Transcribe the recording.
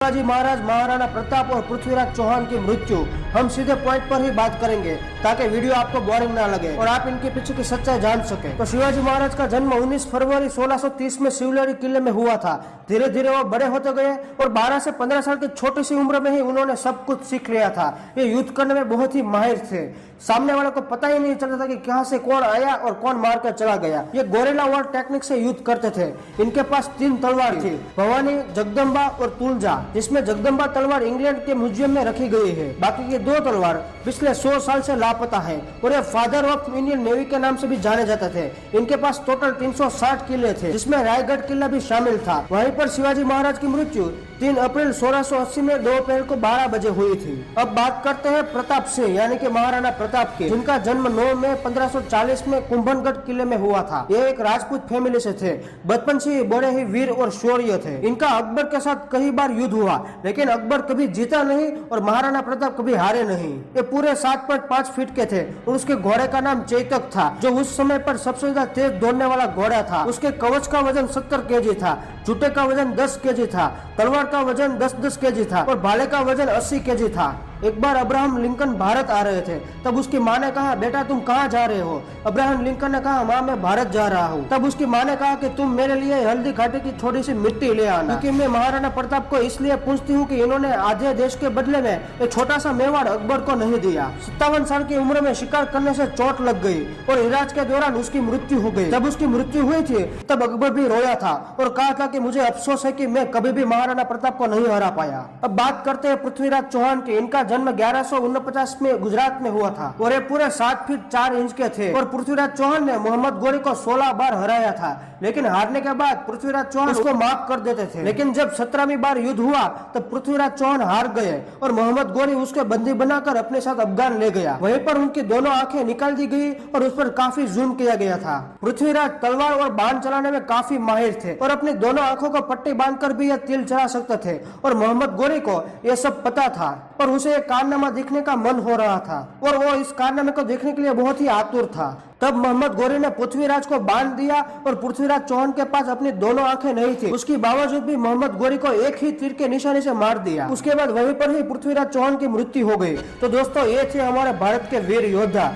शिवाजी महाराज, महाराणा प्रताप और पृथ्वीराज चौहान की मृत्यु हम सीधे पॉइंट पर ही बात करेंगे ताकि वीडियो आपको बोरिंग ना लगे और आप इनके पीछे की सच्चाई जान सके। तो शिवाजी महाराज का जन्म 19 फरवरी 1630 में शिवलहरी किले में हुआ था। धीरे धीरे वो बड़े होते गए और 12 से 15 साल की छोटी सी उम्र में ही उन्होंने सब कुछ सीख लिया था। ये युद्ध करने में बहुत ही माहिर थे। सामने वाले को पता ही नहीं चलता था कि कहां से कौन आया और कौन मार कर चला गया। ये गोरेला वॉर टेक्निक से युद्ध करते थे। इनके पास 3 तलवार थी, भवानी, जगदम्बा और तुलजा, जिसमें जगदम्बा तलवार इंग्लैंड के म्यूजियम में रखी गई है। बाकी ये 2 तलवार पिछले 100 साल से लापता है और ये फादर ऑफ इंडियन नेवी के नाम से भी जाने जाते थे। इनके पास टोटल 360 किले थे, जिसमें रायगढ़ किला भी शामिल था। वहीं पर शिवाजी महाराज की मृत्यु 3 अप्रैल 1680 में दोपहर को 12 बजे हुई थी। अब बात करते हैं प्रताप सिंह यानी कि महाराणा प्रताप के, जिनका जन्म 9 मई 1540 में कुंभलगढ़ किले में हुआ था। ये एक राजपूत फैमिली से थे। बचपन से बड़े ही वीर और शौर्य थे। इनका अकबर के साथ कई बार युद्ध हुआ, लेकिन अकबर कभी जीता नहीं और महाराणा प्रताप कभी हारे नहीं। ये पूरे 7.5 फीट के थे और उसके घोड़े का नाम चेतक था, जो उस समय पर सबसे ज्यादा तेज दौड़ने वाला घोड़ा था। उसके कवच का वजन 70 केजी था, जूते का वजन 10 केजी था, तलवार का वजन 10-10 केजी था और भाले का वजन 80 केजी था। एक बार अब्राहम लिंकन भारत आ रहे थे, तब उसकी माँ ने कहा, बेटा तुम कहाँ जा रहे हो? अब्राहम लिंकन ने कहा, माँ मैं भारत जा रहा हूँ। तब उसकी माँ ने कहा कि तुम मेरे लिए हल्दी घाटी की थोड़ी सी मिट्टी ले आना, क्योंकि मैं महाराणा प्रताप को इसलिए पूछती हूँ कि इन्होंने आधे देश के बदले में एक छोटा सा मेवाड़ अकबर को नहीं दिया। 57 साल की उम्र में शिकार करने से चोट लग गई और इलाज के दौरान उसकी मृत्यु हो गई। जब उसकी मृत्यु हुई थी तब अकबर भी रोया था और कहा था कि मुझे अफसोस है कि मैं कभी भी महाराणा प्रताप को नहीं हरा पाया। अब बात करते हैं पृथ्वीराज चौहान की। इनका जन्म 1149 में गुजरात में हुआ था और ये पूरे 7 फीट 4 इंच के थे और पृथ्वीराज चौहान ने मोहम्मद गोरी को 16 बार हराया था, लेकिन हारने के बाद पृथ्वीराज चौहान उसको माफ कर देते थे। लेकिन जब 17वीं बार युद्ध हुआ तब पृथ्वीराज चौहान हार गए और मोहम्मद गोरी उसके बंदी बनाकर अपने साथ अफगान ले गया। वहीं पर उनकी दोनों आंखें निकाल दी गई और उस पर काफी जुल्म किया गया था। पृथ्वीराज तलवार और बाण चलाने में काफी माहिर थे और अपनी दोनों आंखों को पट्टी बांधकर भी यह तीर चला सकते थे और मोहम्मद गोरी को यह सब पता था और उसे एक कारनामा देखने का मन हो रहा था और वो इस कारनामे को देखने के लिए बहुत ही आतुर था। तब मोहम्मद गोरी ने पृथ्वीराज को बांध दिया और पृथ्वीराज चौहान के पास अपनी दोनों आंखें नहीं थी, उसके बावजूद भी मोहम्मद गोरी को एक ही तीर के निशाने से मार दिया। उसके बाद वहीं पर ही पृथ्वीराज चौहान की मृत्यु हो गई। तो दोस्तों ये थे हमारे भारत के वीर योद्धा